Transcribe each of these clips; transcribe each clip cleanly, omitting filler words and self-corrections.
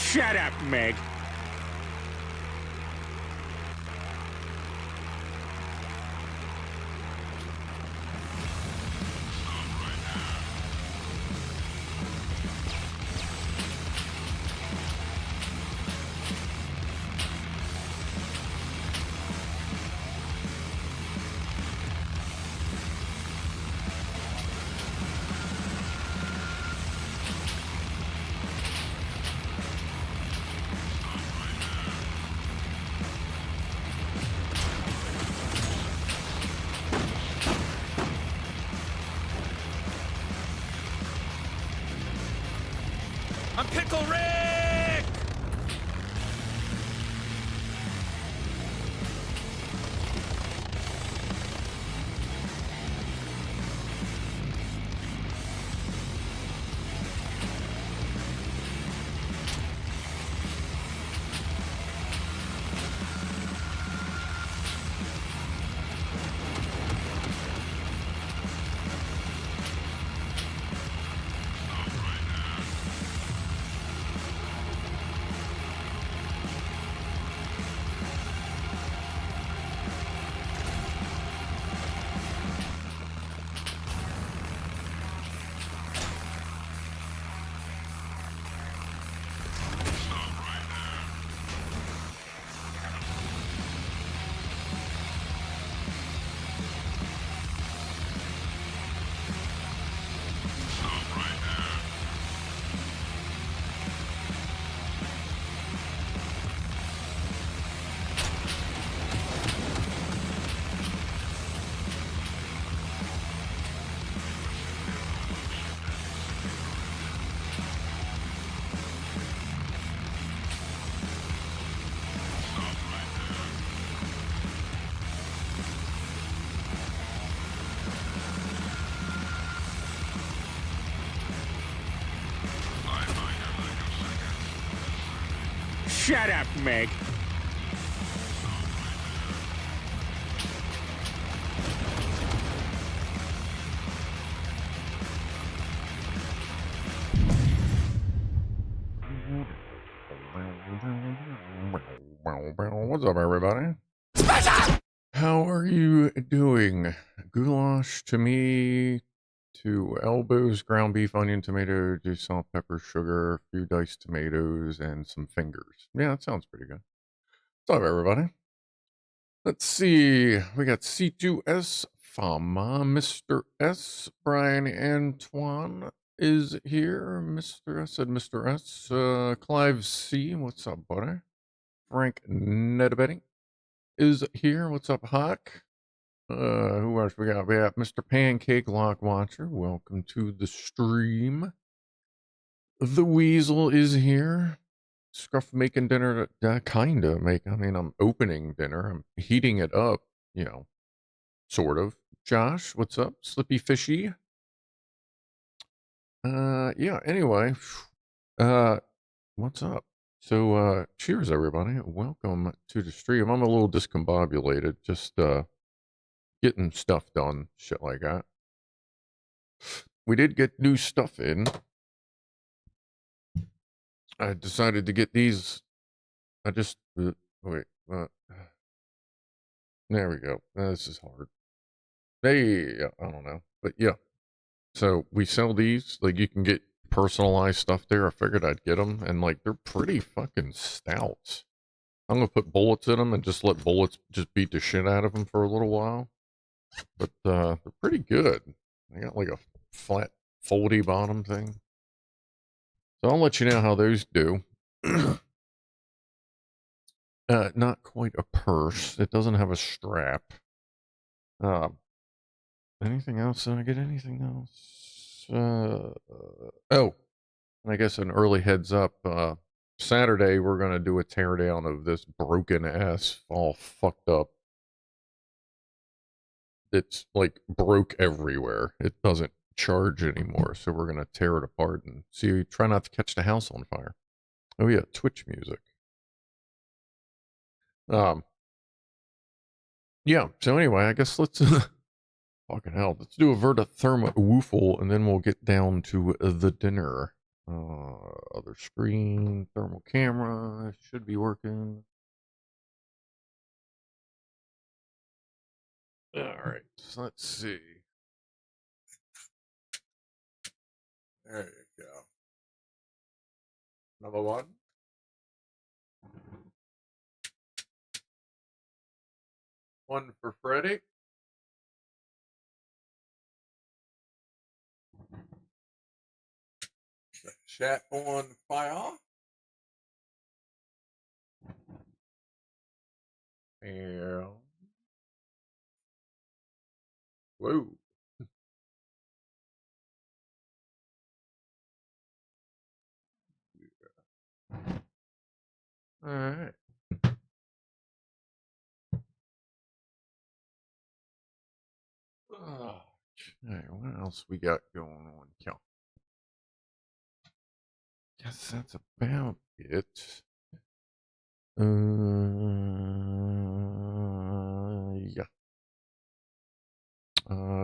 Shut up, Meg. I'm Pickle Rick! Shut up, Meg. What's up, everybody? How are you doing? Goulash to me, to elbows, ground beef, onion, tomato, juice, salt, pepper, sugar, a few diced tomatoes, and some fingers. Yeah, that sounds pretty good. What's up, everybody? Let's see. We got C2S Fama, Mr. S, Brian Antoine is here. Mr. S said Mr. S. Clive C, what's up, buddy? Frank Nedabetting is here. What's up, Hawk? Who else we got? We got Mr. Pancake Lock Watcher. Welcome to the stream. The Weasel is here. Scruff making dinner. Kinda make. I mean, I'm opening dinner. I'm heating it up. You know, sort of. Josh, what's up? Slippy Fishy. Yeah. Anyway, what's up? So, cheers, everybody. Welcome to the stream. I'm a little discombobulated. Just getting stuff done, shit like that. We did get new stuff in. I decided to get these. I just wait. There we go. This is hard. Hey, I don't know, but yeah. So we sell these. Like, you can get personalized stuff there. I figured I'd get them, and like, they're pretty fucking stout. I'm gonna put bullets in them and just let bullets just beat the shit out of them for a little while. But they're pretty good. They got like a flat, foldy bottom thing. So I'll let you know how those do. Not quite a purse. It doesn't have a strap. Anything else? Did I get anything else? Oh, and I guess an early heads up. Saturday, we're going to do a teardown of this broken ass, all fucked up. It's like broke everywhere. It doesn't charge anymore. So we're going to tear it apart and see, try not to catch the house on fire. Oh yeah, Twitch music. Yeah, so anyway, I guess let's, fucking hell, let's do a Verta Therma Woofle and then we'll get down to the dinner. Other screen, thermal camera should be working. All right, so let's see. There you go. Number one. One for Freddie. Chat on fire. And whoa. All right. Okay, what else we got going on here? Guess that's about it. Yeah.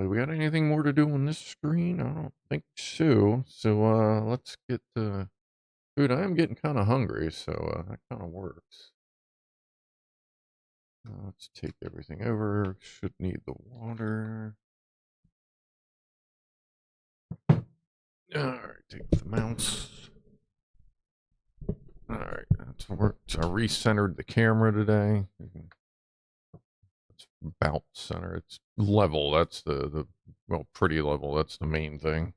We got anything more to do on this screen? I don't think so. So, let's get food. I am getting kind of hungry, so that kind of works. Let's take everything over. Should need the water. Alright, take the mouse. Alright, that's worked. I recentered the camera today. It's about center. It's level. That's the well, pretty level. That's the main thing.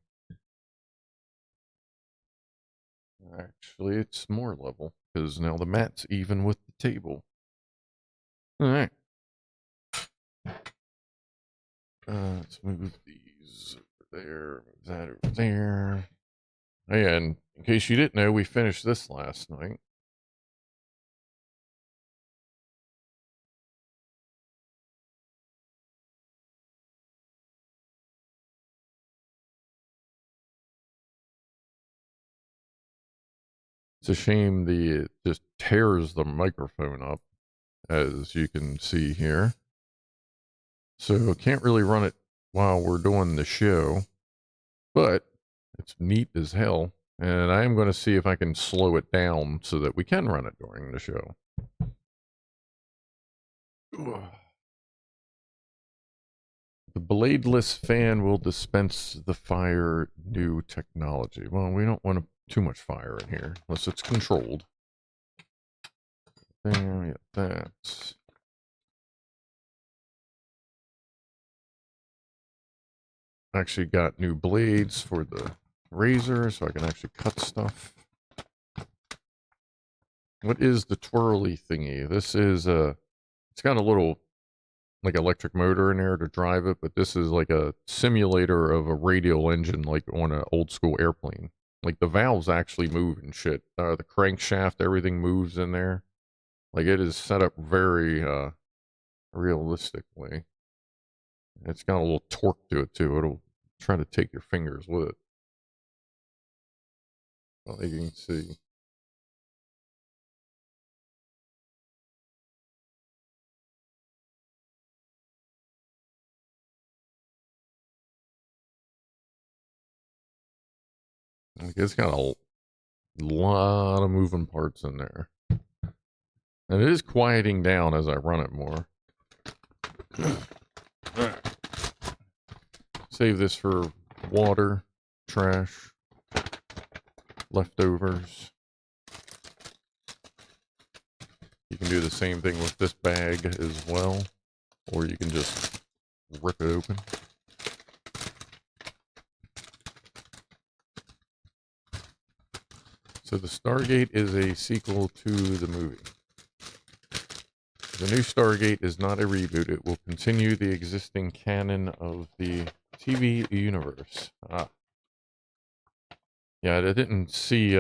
Actually, it's more level because now the mat's even with the table. Alright. Let's move these over there, move that over there. And in case you didn't know, we finished this last night. It's a shame it just tears the microphone up, as you can see here. So can't really run it while we're doing the show, but it's neat as hell. And I am going to see if I can slow it down so that we can run it during the show. The bladeless fan will dispense the fire new technology. Well, we don't want too much fire in here unless it's controlled. There, yeah, that's. Actually got new blades for the razor so I can actually cut stuff. What is the twirly thingy? This is it's got a little like electric motor in there to drive it, but this is like a simulator of a radial engine like on an old school airplane. Like the valves actually move and shit. The crankshaft, everything moves in there. Like it is set up very realistically. It's got a little torque to it too. It'll try to take your fingers with it. Well, you can see. Like it's got a lot of moving parts in there. And it is quieting down as I run it more. Save this for water, trash, leftovers. You can do the same thing with this bag as well, or you can just rip it open. So the Stargate is a sequel to the movie. The new Stargate is not a reboot. It will continue the existing canon of the TV universe. Yeah, I didn't see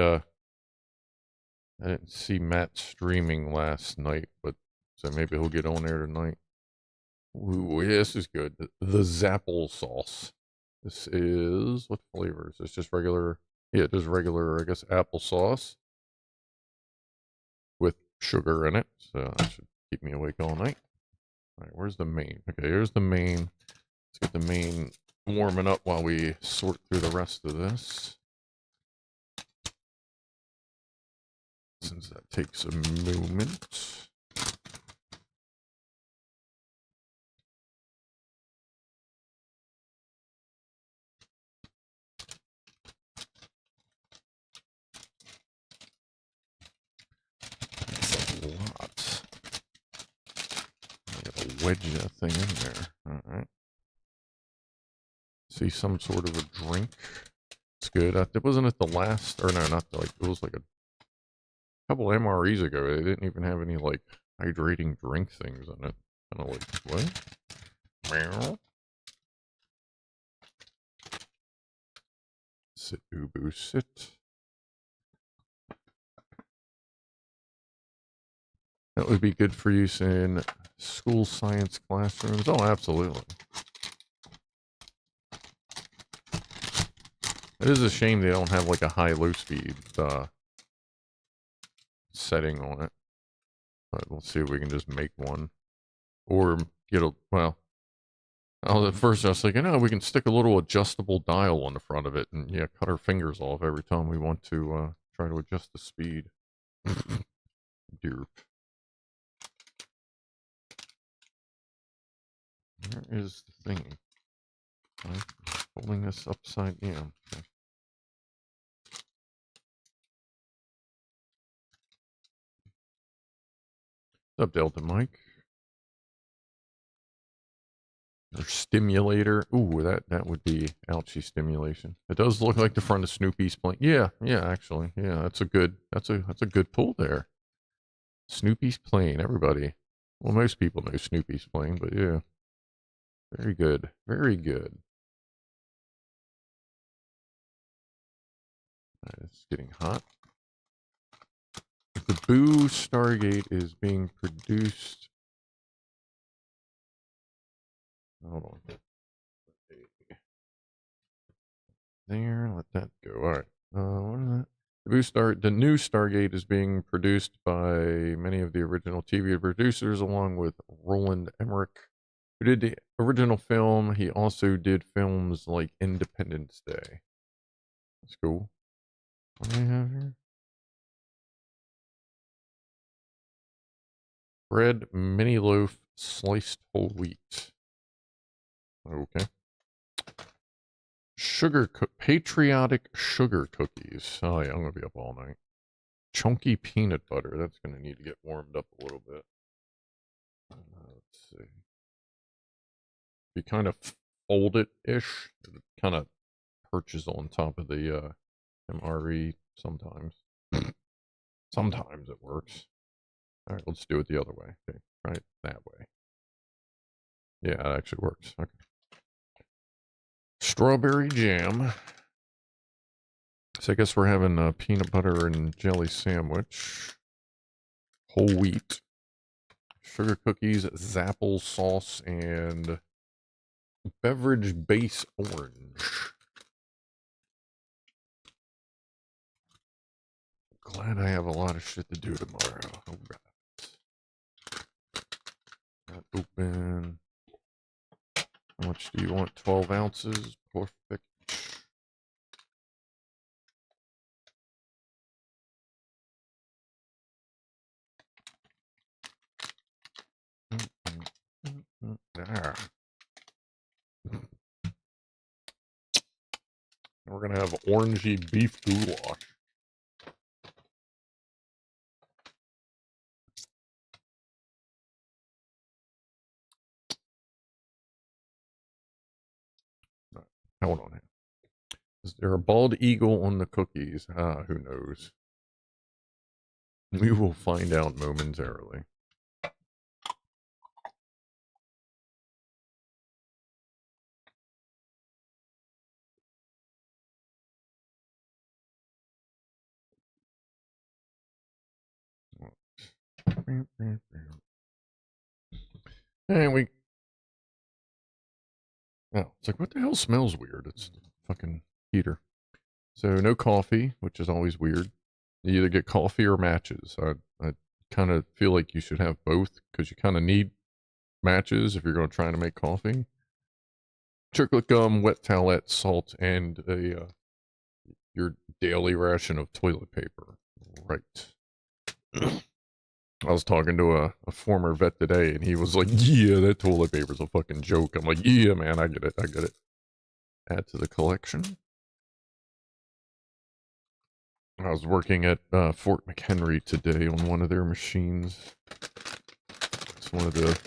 Matt streaming last night, but so maybe he'll get on there tonight. Ooh, yeah, this is good. The Zapple sauce. This is what flavor is this? Just regular, yeah, just regular, I guess, applesauce with sugar in it. So that should keep me awake all night. All right, where's the main? Okay, here's the main. Let's get the main warming up while we sort through the rest of this. since that takes a moment. That's a lot. I gotta wedge that thing in there. Alright. See some sort of a drink. It's good. It wasn't at the last, or no, not the, like, it was like a couple MREs ago. They didn't even have any, like, hydrating drink things in it. Kind of like, what? Meow. Sit, Ubu, sit. That would be good for use in school science classrooms. Oh, absolutely. It is a shame they don't have like a high-low speed setting on it. But we'll see if we can just make one. Or get a, well, at first I was thinking, oh, we can stick a little adjustable dial on the front of it and, yeah, cut our fingers off every time we want to try to adjust the speed. Derp. Where is the thing? I'm holding this upside down. Okay. What's up, Delta Mike? Or stimulator. Ooh, that would be ouchie stimulation. It does look like the front of Snoopy's plane. Yeah, actually. Yeah, that's a good pull there. Snoopy's plane, everybody. Well, most people know Snoopy's plane, but yeah. Very good. Very good. It's getting hot. The Boo Stargate is being produced. Hold on. There, let that go. All right. What is that? The new Stargate is being produced by many of the original TV producers, along with Roland Emmerich, who did the original film. He also did films like Independence Day. That's cool. What do we have here? Bread, mini loaf, sliced whole wheat. Okay. Patriotic sugar cookies. Oh yeah, I'm gonna be up all night. Chunky peanut butter. That's gonna need to get warmed up a little bit. Let's see. You kind of fold it-ish. It kind of perches on top of the MRE sometimes. Sometimes it works. All right, let's do it the other way. Okay, right that way. Yeah, it actually works. Okay. Strawberry jam. So I guess we're having a peanut butter and jelly sandwich. Whole wheat. Sugar cookies, Zapple sauce, and beverage base orange. Glad I have a lot of shit to do tomorrow. All right. Got open. How much do you want? 12 ounces. Perfect. There. We're going to have orangey beef goulash. Hold on here. Is there a bald eagle on the cookies? Ah, who knows? We will find out momentarily. And we... Oh, it's like, what the hell smells weird? It's the fucking heater. So no coffee, which is always weird. You either get coffee or matches. I kind of feel like you should have both, because you kind of need matches if you're going to try to make coffee. Chocolate gum, wet towelette, salt, and your daily ration of toilet paper. Right. I was talking to a former vet today, and he was like, yeah, that toilet paper's a fucking joke. I'm like, yeah, man, I get it. I get it. Add to the collection. I was working at Fort McHenry today on one of their machines. It's one of the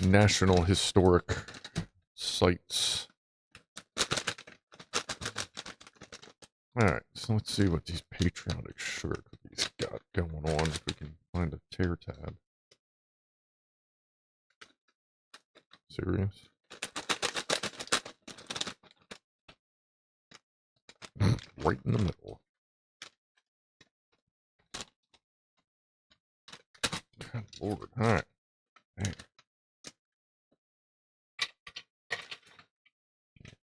National Historic Sites. Alright, so let's see what these patriotic sugar cookies got going on, if we can find a tear tab. Serious? Right in the middle. Good Lord. Alright. Hey.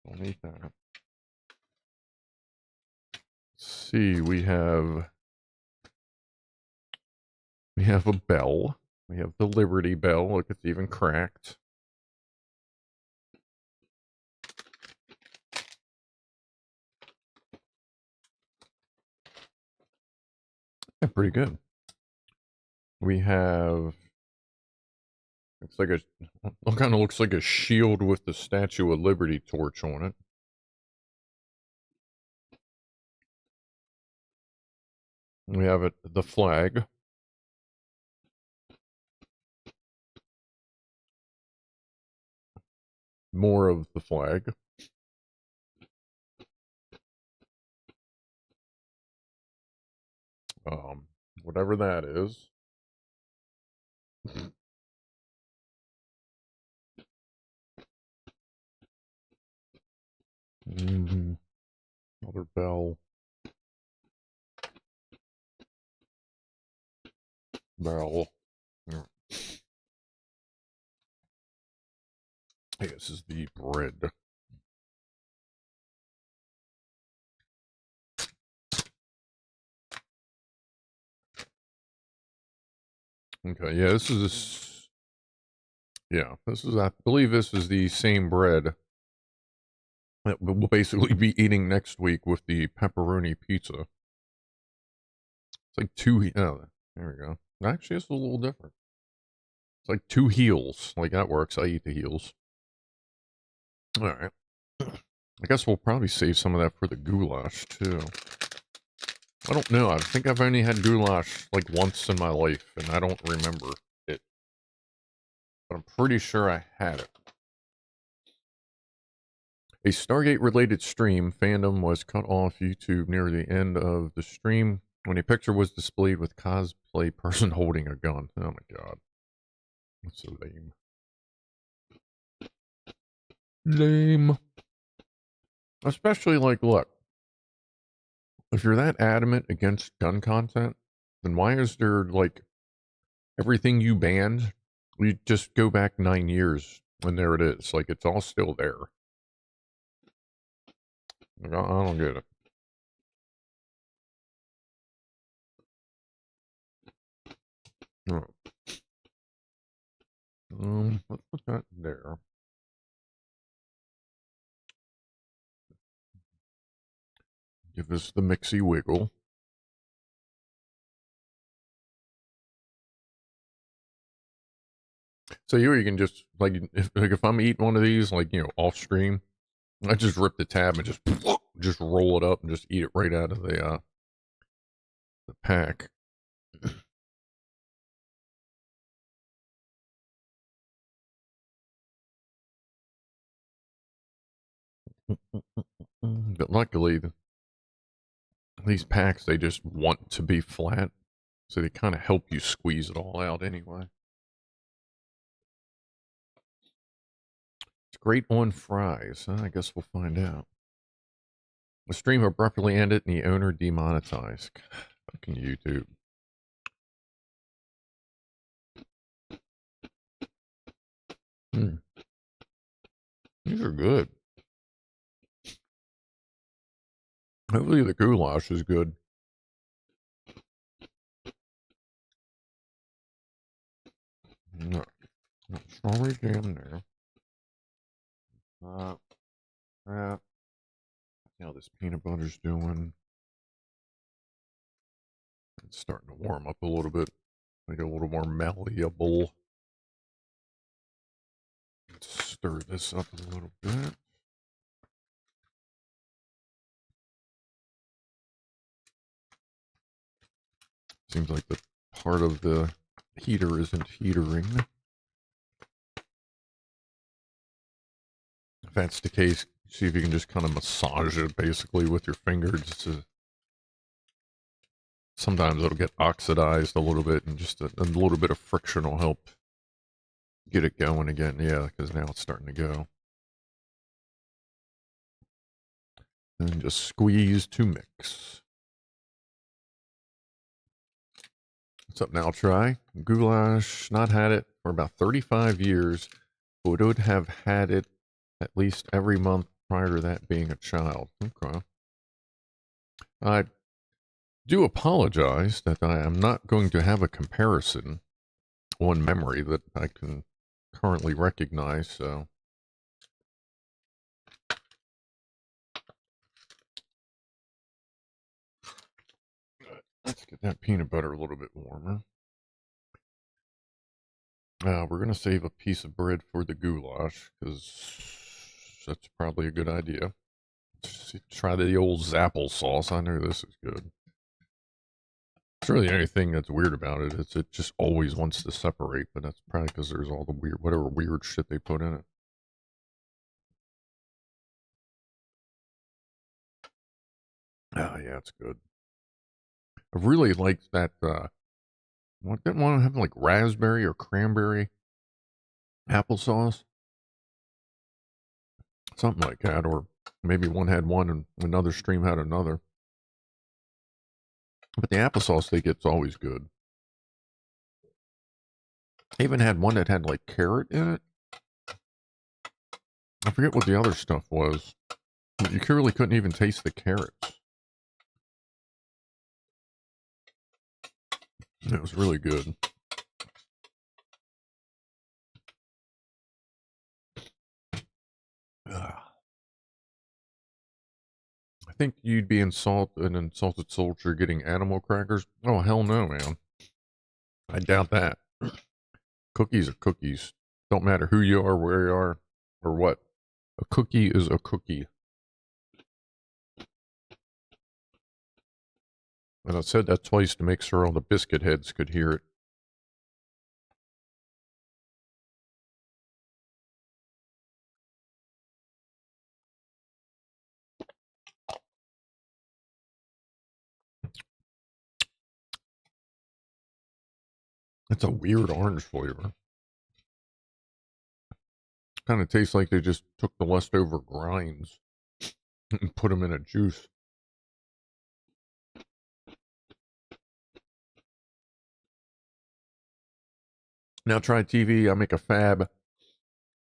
Don't eat that. Let's see, we have a bell. We have the Liberty Bell. Look, it's even cracked. Yeah, pretty good. We have, it's like kind of looks like a shield with the Statue of Liberty torch on it. We have the flag. More of the flag. Whatever that is. Another bell. Bell. Yeah. Hey, this is the bread. Okay, yeah, this is I believe this is the same bread that we'll basically be eating next week with the pepperoni pizza. It's like oh, there we go. Actually, it's a little different. It's like 2 heels. Like, that works. I eat the heels. Alright. I guess we'll probably save some of that for the goulash, too. I don't know. I think I've only had goulash, like, once in my life, and I don't remember it. But I'm pretty sure I had it. A Stargate-related stream fandom was cut off YouTube near the end of the stream when a picture was displayed with cosplay person holding a gun. Oh my god. That's so lame. Lame. Especially, like, look. If you're that adamant against gun content, then why is there, like, everything you banned? You just go back 9 years, and there it is. Like, it's all still there. Like, I don't get it. Oh. Let's put that there. Give us the mixy wiggle. So you can just, like if I'm eating one of these, like, you know, off stream, I just rip the tab and just roll it up and just eat it right out of the pack. But luckily, these packs, they just want to be flat, so they kind of help you squeeze it all out anyway. It's great on fries. I guess we'll find out. The stream abruptly ended and the owner demonetized. Fucking YouTube. These are good. Hopefully the goulash is good. No. Strawberry jam there. See how this peanut butter's doing. It's starting to warm up a little bit. Make it a little more malleable. Let's stir this up a little bit. Seems like the part of the heater isn't heatering. If that's the case, see if you can just kind of massage it basically with your fingers. Sometimes it'll get oxidized a little bit, and just a little bit of friction will help get it going again. Yeah, because now it's starting to go. And just squeeze to mix. What's up now? Try goulash. Not had it for about 35 years, but would have had it at least every month prior to that being a child. Okay. I do apologize that I am not going to have a comparison on memory that I can currently recognize, so. Let's get that peanut butter a little bit warmer. We're going to save a piece of bread for the goulash, because that's probably a good idea. Let's try the old Zapple sauce. I know this is good. It's really anything that's weird about it. It just always wants to separate, but that's probably because there's all the weird, whatever weird shit they put in it. Oh, yeah, it's good. I really liked that, I didn't want to have like raspberry or cranberry applesauce. Something like that, or maybe one had one and another stream had another. But the applesauce they get's always good. I even had one that had like carrot in it. I forget what the other stuff was. But you really couldn't even taste the carrots. It was really good. I think you'd be an insulted soldier getting animal crackers. Oh, hell no, man. I doubt that. Cookies are cookies. Don't matter who you are, where you are, or what. A cookie is a cookie. And I said that twice to make sure all the biscuit heads could hear it. It's a weird orange flavor. Kind of tastes like they just took the leftover grinds and put them in a juice. Now try TV. I make a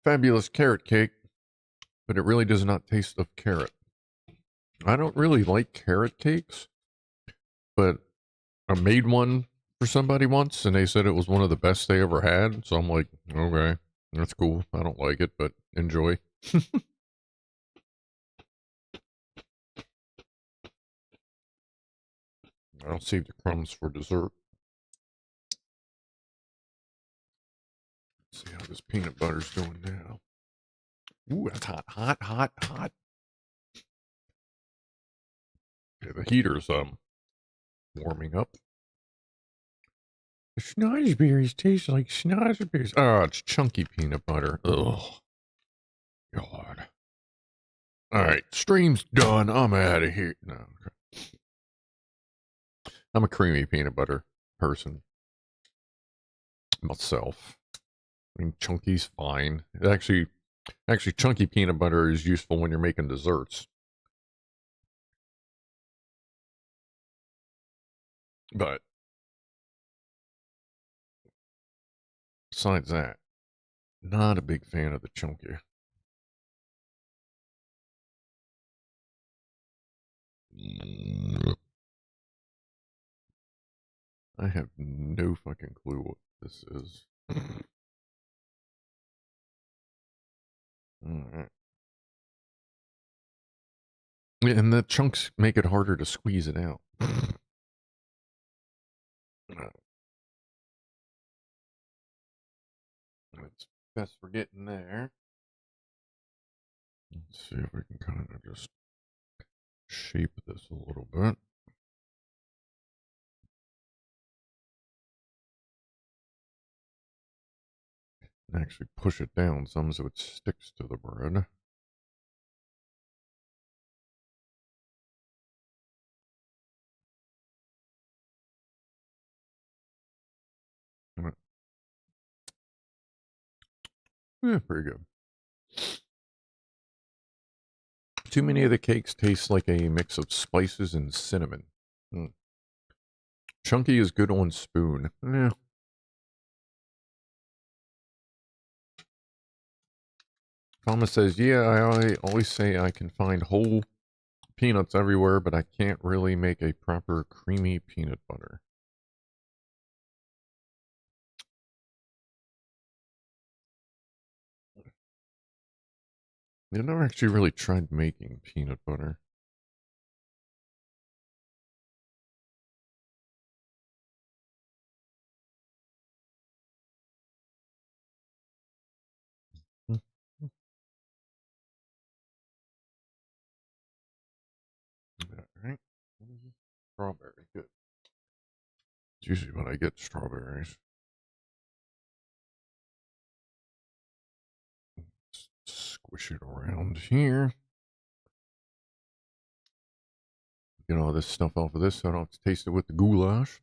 fabulous carrot cake, but it really does not taste of carrot. I don't really like carrot cakes, but I made one for somebody once, and they said it was one of the best they ever had. So I'm like, okay, that's cool. I don't like it, but enjoy. I'll save the crumbs for dessert. Let's see how this peanut butter's doing now. Ooh, that's hot, hot, hot, hot. Okay, the heater's warming up. The schnozberries taste like schnozberries. Oh, it's chunky peanut butter. Ugh. God. All right, stream's done. I'm out of here. No, okay. I'm a creamy peanut butter person myself. I mean, chunky's fine. Actually, chunky peanut butter is useful when you're making desserts. But besides that, not a big fan of the chunky. I have no fucking clue what this is. Alright. And the chunks make it harder to squeeze it out. That's best we're getting there. Let's see if we can kind of just shape this a little bit. Actually push it down some so it sticks to the bread. Yeah, pretty good. Too many of the cakes taste like a mix of spices and cinnamon. Chunky is good on spoon. Yeah. Thomas says, yeah, I always say I can find whole peanuts everywhere, but I can't really make a proper creamy peanut butter. I've never actually really tried making peanut butter. All right. What is this? Strawberry. Good. It's usually when I get strawberries. Squish it around here. Get all this stuff off of this so I don't have to taste it with the goulash.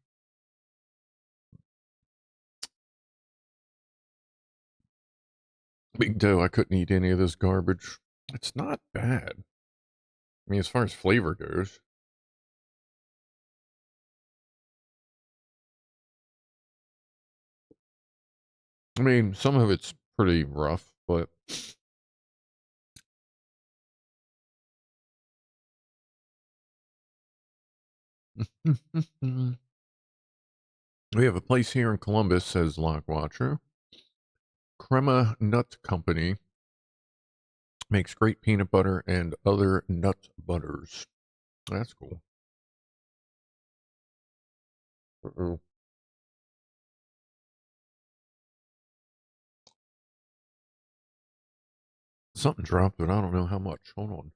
Big dough, I couldn't eat any of this garbage. It's not bad. I mean, as far as flavor goes. I mean, some of it's pretty rough, but we have a place here in Columbus, says Lockwatcher. Crema Nut Company makes great peanut butter and other nut butters. That's cool. Uh-oh. Something dropped, but I don't know how much. Hold on.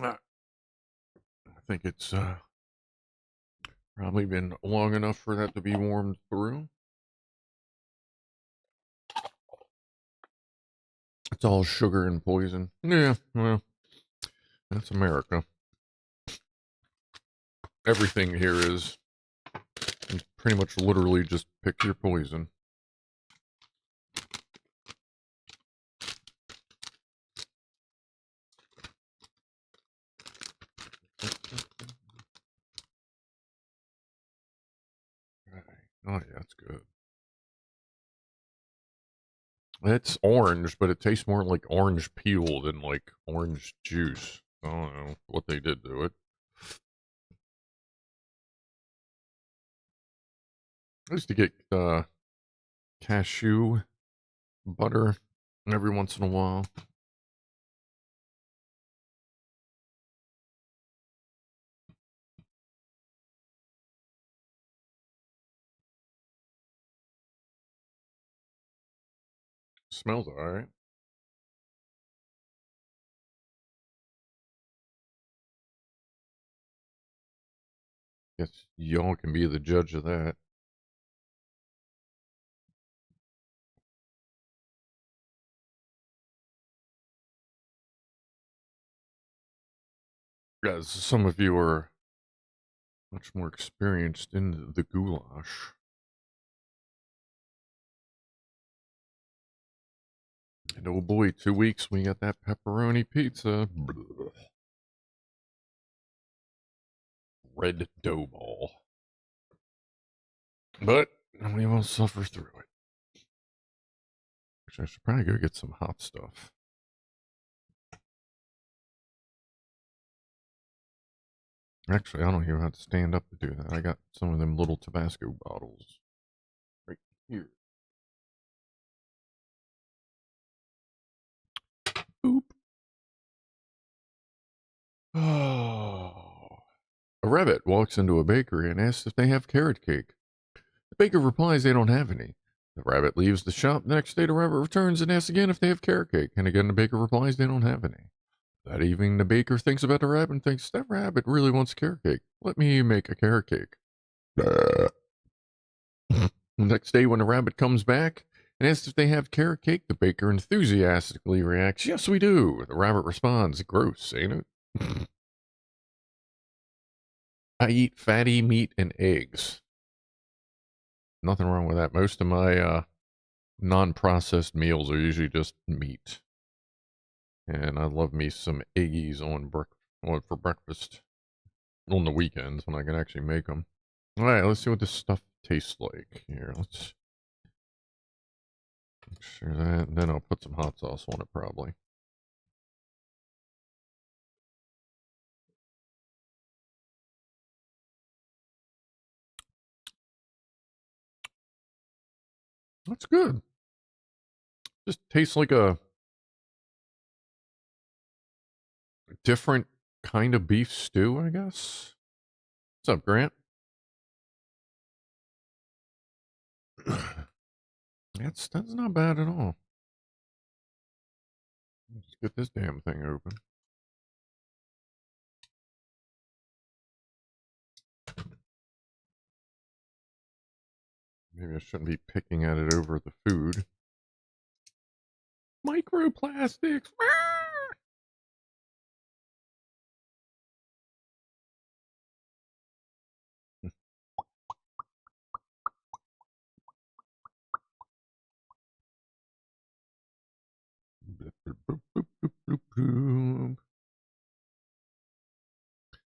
I think it's probably been long enough for that to be warmed through. It's all sugar and poison. Yeah, well, that's America. Everything here is. You pretty much literally just pick your poison. Oh, yeah, that's good. It's orange, but it tastes more like orange peel than like orange juice. I don't know what they did to it. I used to get cashew butter every once in a while. Smells alright. Guess y'all can be the judge of that. Guys, some of you are much more experienced in the goulash. And oh boy, 2 weeks we got that pepperoni pizza. Red dough ball. But we will suffer through it. Actually, I should probably go get some hot stuff. Actually, I don't even have to stand up to do that. I got some of them little Tabasco bottles right here. Boop. Oh. A rabbit walks into a bakery and asks if they have carrot cake. The baker replies they don't have any. The rabbit leaves the shop. The next day, the rabbit returns and asks again if they have carrot cake. And again, the baker replies they don't have any. That evening, the baker thinks about the rabbit and thinks, that rabbit really wants carrot cake. Let me make a carrot cake. The next day, when the rabbit comes back and asks if they have carrot cake, the baker enthusiastically reacts, yes, we do. The rabbit responds, gross, ain't it? I eat fatty meat and eggs. Nothing wrong with that. Most of my non-processed meals are usually just meat. And I love me some eggies for breakfast on the weekends when I can actually make them. All right, let's see what this stuff tastes like. Here, let's make sure that. Then I'll put some hot sauce on it probably. That's good. Just tastes like a different kind of beef stew, I guess. What's up, Grant? That's not bad at all. Let's get this damn thing open. Maybe I shouldn't be picking at it over the food. Microplastics.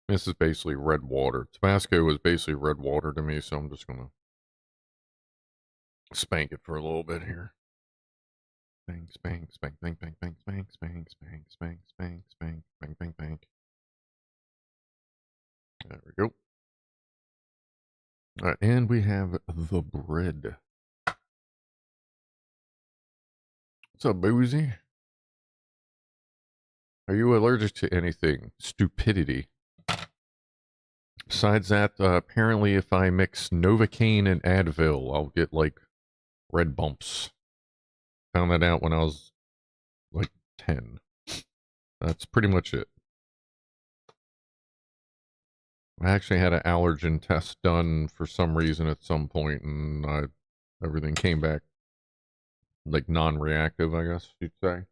This is basically red water. Tabasco is basically red water to me, so I'm just gonna spank it for a little bit here. Spank, spank, spank, spank, spank, spank, spank, spank, spank, spank, spank, spank, spank, spank, spank. There we go. All right, and we have the bread. What's up, Boozy? Are you allergic to anything? Stupidity. Besides that, apparently if I mix Novocaine and Advil, I'll get, like, red bumps. Found that out when I was, like, 10. That's pretty much it. I actually had an allergen test done for some reason at some point, and everything came back, like, non-reactive, I guess you'd say.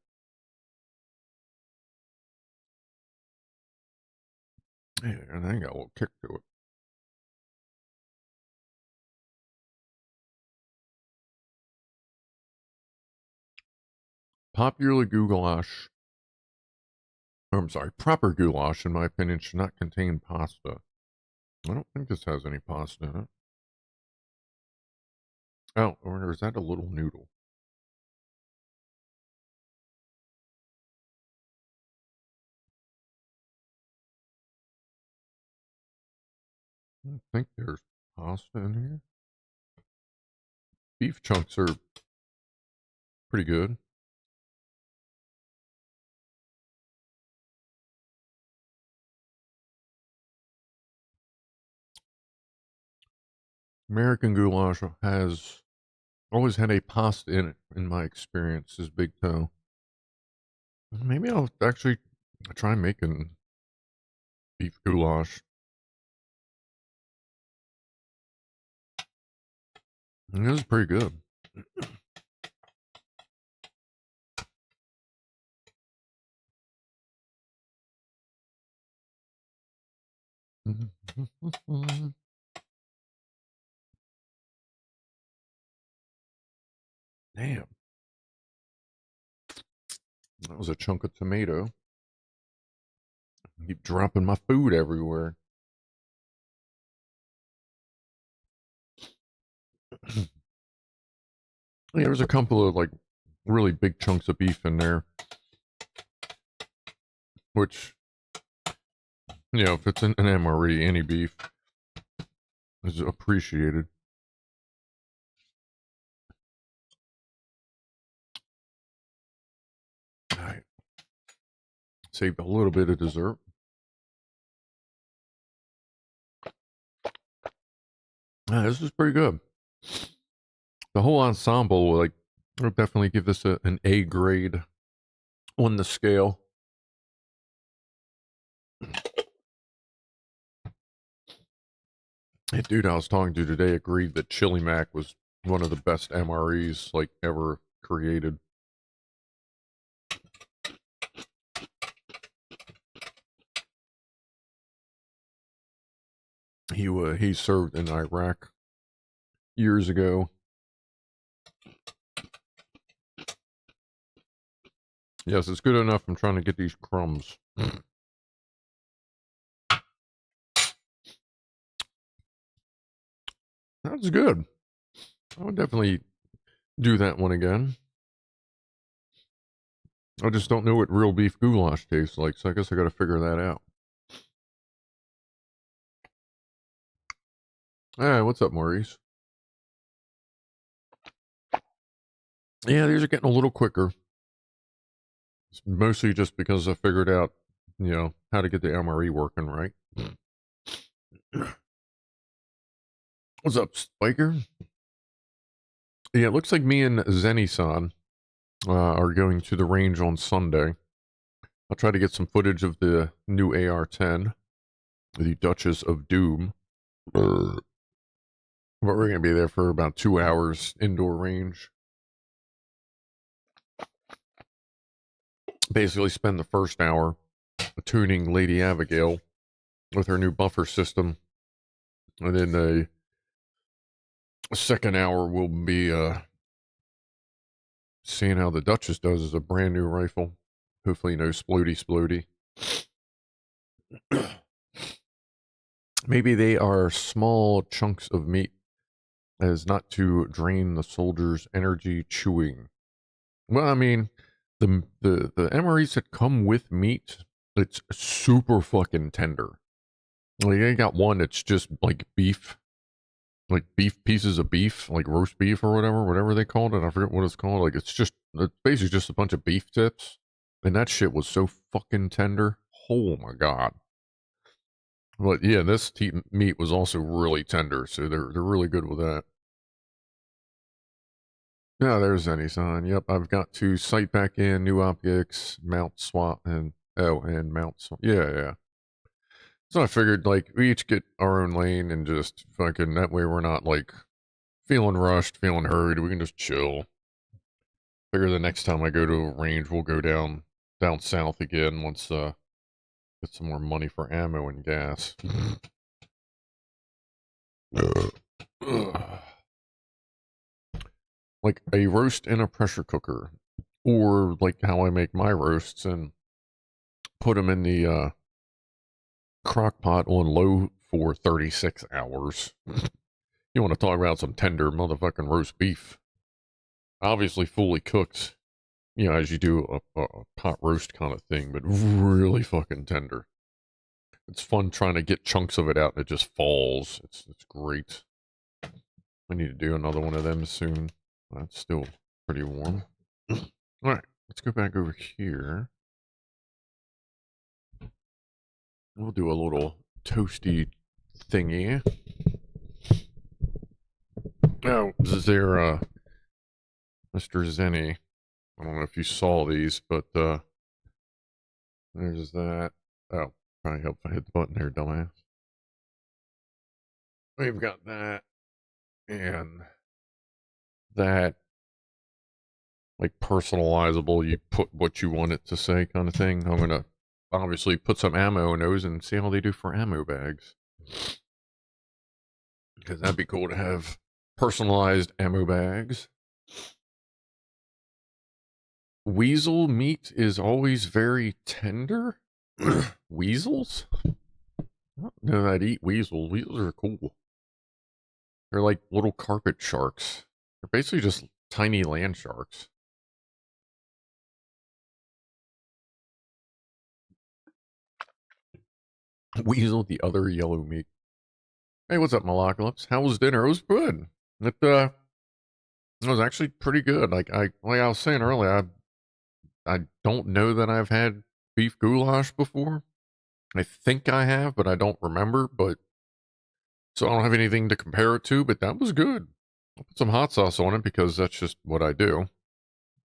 Yeah, and I got a little kick to it. Popular goulash, I'm sorry, proper goulash, in my opinion, should not contain pasta. I don't think this has any pasta in it. Oh, or is that a little noodle? I don't think there's pasta in here. Beef chunks are pretty good. American goulash has always had a pasta in it, in my experience, is Big Toe. Maybe I'll actually try making beef goulash. This is pretty good. Damn. That was a chunk of tomato. I keep dropping my food everywhere. Yeah, there's a couple of, like, really big chunks of beef in there, which, you know, if it's an MRE, any beef is appreciated. All right. Saved a little bit of dessert. This is pretty good. The whole ensemble, like, I'll definitely give this an A grade on the scale. Hey, dude I was talking to today agreed that Chili Mac was one of the best MREs, like, ever created. He served in Iraq years ago. Yes, it's good enough. I'm trying to get these crumbs. That's good. I would definitely do that one again. I just don't know what real beef goulash tastes like, so I guess I got to figure that out. Hey, what's up, Maurice? Yeah, these are getting a little quicker. It's mostly just because I figured out, you know, how to get the MRE working right. What's up, Spiker? Yeah, it looks like me and Zenny-san are going to the range on Sunday. I'll try to get some footage of the new AR-10, the Duchess of Doom. But we're going to be there for about 2 hours indoor range. Basically spend the first hour tuning Lady Abigail with her new buffer system. And then the second hour will be seeing how the Duchess does as a brand new rifle. Hopefully no splody. Maybe they are small chunks of meat as not to drain the soldier's energy chewing. Well, I mean, the MREs that come with meat, it's super fucking tender. Like, I got one that's just like beef, like beef pieces of beef, like roast beef or whatever they called it. I forget what it's called. Like, it's basically just a bunch of beef tips. And that shit was so fucking tender. Oh my God. But yeah, this meat was also really tender, so they're really good with that. Yeah, there's any sign. Yep, I've got to sight back in, new objects, mount swap, and mount swap. Yeah. So I figured, like, we each get our own lane and just fucking, that way we're not, like, feeling rushed, feeling hurried. We can just chill. Figure the next time I go to a range, we'll go down south again once, get some more money for ammo and gas. Like a roast in a pressure cooker, or like how I make my roasts and put them in the crock pot on low for 36 hours. You want to talk about some tender motherfucking roast beef. Obviously fully cooked, you know, as you do a pot roast kind of thing, but really fucking tender. It's fun trying to get chunks of it out and it just falls. It's great. I need to do another one of them soon. That's still pretty warm. Alright, let's go back over here. We'll do a little toasty thingy. Oh, is there, Mr. Zenny? I don't know if you saw these, but, there's that. Oh, probably help if I hit the button here, dumbass. We've got that. And that, like, personalizable, you put what you want it to say kind of thing. I'm gonna obviously put some ammo in those and see how they do for ammo bags. Because that'd be cool to have personalized ammo bags. Weasel meat is always very tender? Weasels? I don't know that I'd eat weasels. Weasels are cool. They're like little carpet sharks. They're basically just tiny land sharks. Weasel, the other yellow meat. Hey, what's up, Malakalypse? How was dinner? It was good. It was actually pretty good. Like I was saying earlier, I don't know that I've had beef goulash before. I think I have, but I don't remember. But so I don't have anything to compare it to. But that was good. I'll put some hot sauce on it because that's just what I do.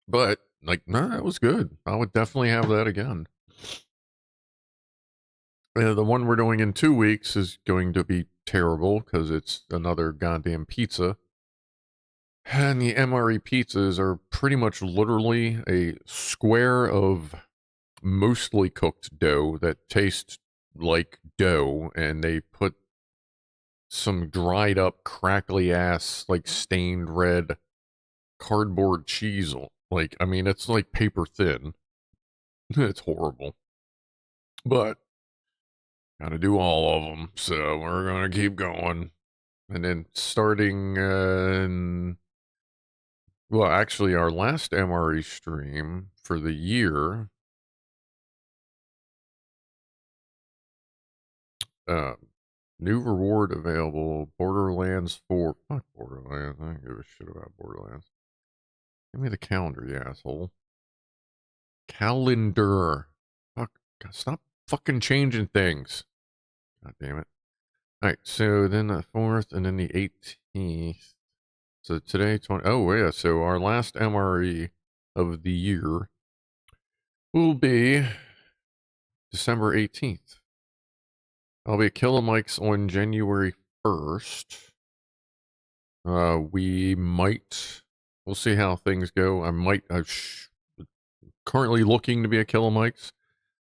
But like, no, that was good. I would definitely have that again. The one we're doing in 2 weeks is going to be terrible because it's another goddamn pizza. And the MRE pizzas are pretty much literally a square of mostly cooked dough that tastes like dough, and they put some dried up, crackly ass, like stained red cardboard cheese on. Like, I mean, it's like paper thin. It's horrible. But gotta do all of them, so we're gonna keep going. And then starting well, actually, our last MRE stream for the year, new reward available, Borderlands 4. Fuck Borderlands, I don't give a shit about Borderlands. Give me the calendar, you asshole. Calendar. Fuck, God, stop fucking changing things. God damn it. Alright, so then the 4th and then the 18th. So today, oh yeah, so our last MRE of the year will be December 18th. I'll be at Killer Mike's on January 1st. We'll see how things go. I'm currently looking to be at Killer Mike's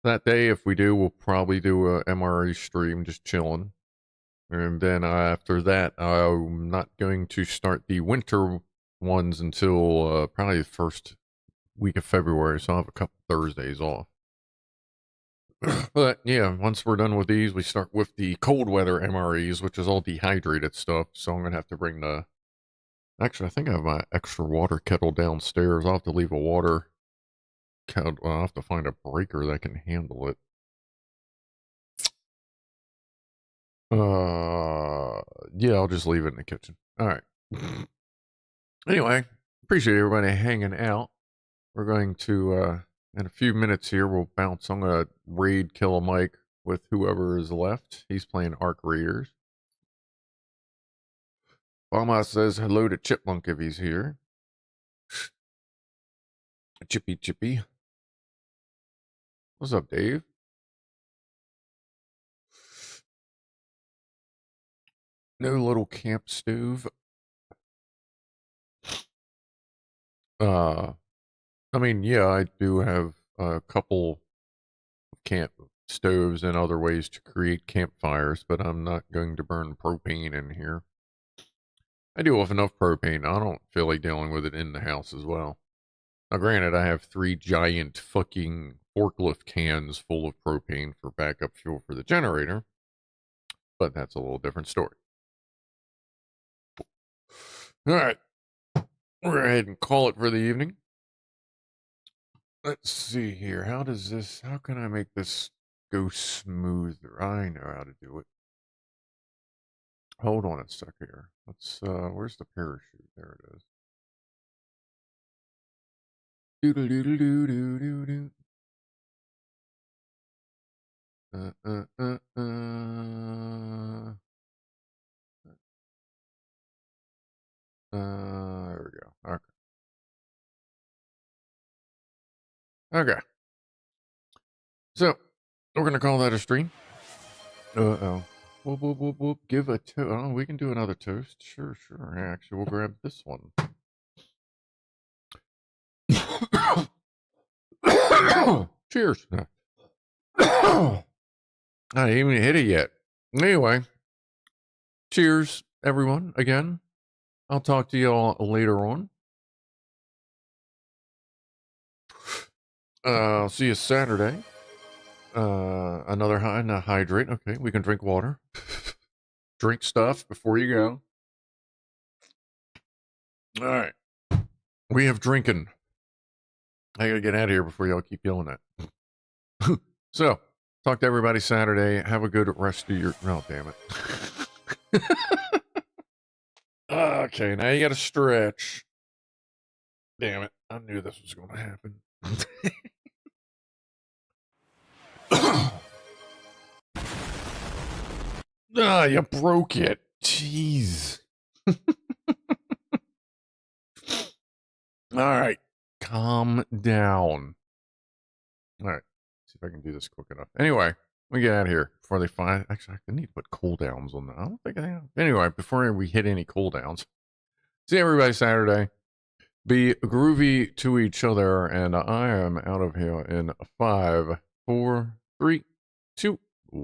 that day. If we do, we'll probably do a MRE stream, just chilling. And then after that, I'm not going to start the winter ones until probably the first week of February, so I'll have a couple Thursdays off. But yeah, once we're done with these, we start with the cold weather MREs, which is all dehydrated stuff. So I'm gonna have to bring the. Actually, I think I have my extra water kettle downstairs. I'll have to leave a water kettle. I'll have to find a breaker that can handle it. Yeah, I'll just leave it in the kitchen. All right. Anyway, appreciate everybody hanging out. We're going to in a few minutes here, we'll bounce. I'm going to raid Kill a Mike with whoever is left. He's playing Arc Raiders. Mama says hello to Chipmunk if he's here. Chippy Chippy. What's up, Dave? No little camp stove. I mean, yeah, I do have a couple camp stoves and other ways to create campfires, but I'm not going to burn propane in here. I do have enough propane. I don't feel like dealing with it in the house as well. Now, granted, I have 3 giant fucking forklift cans full of propane for backup fuel for the generator, but that's a little different story. All right, we'll go ahead and call it for the evening. Let's see here. How can I make this go smoother? I know how to do it. Hold on a sec here. Where's the parachute? There it is. Doodle doodle doo doo doo doo. There we go. Okay. Okay. So, we're going to call that a stream. Uh-oh. Whoop, whoop, whoop, whoop. Give a toast. Oh, we can do another toast. Sure, sure. Actually, we'll grab this one. Cheers. I didn't even hit it yet. Anyway, cheers, everyone. Again, I'll talk to you all later on. I'll see you Saturday. Another hydrate. Okay, we can drink water. Drink stuff before you go. All right. We have drinking. I gotta get out of here before y'all keep yelling at. So, Talk to everybody Saturday. Have a good rest of your... Oh, damn it. Okay, now you got to stretch. Damn it. I knew this was going to happen. You broke it. Jeez. All right. Calm down. All right. See if I can do this quick enough. Anyway, we get out of here before they find... Actually, I need to put cooldowns on that. I don't think I have. Anyway, before we hit any cooldowns. See everybody Saturday. Be groovy to each other. And I am out of here in 5, 4, 3, 2,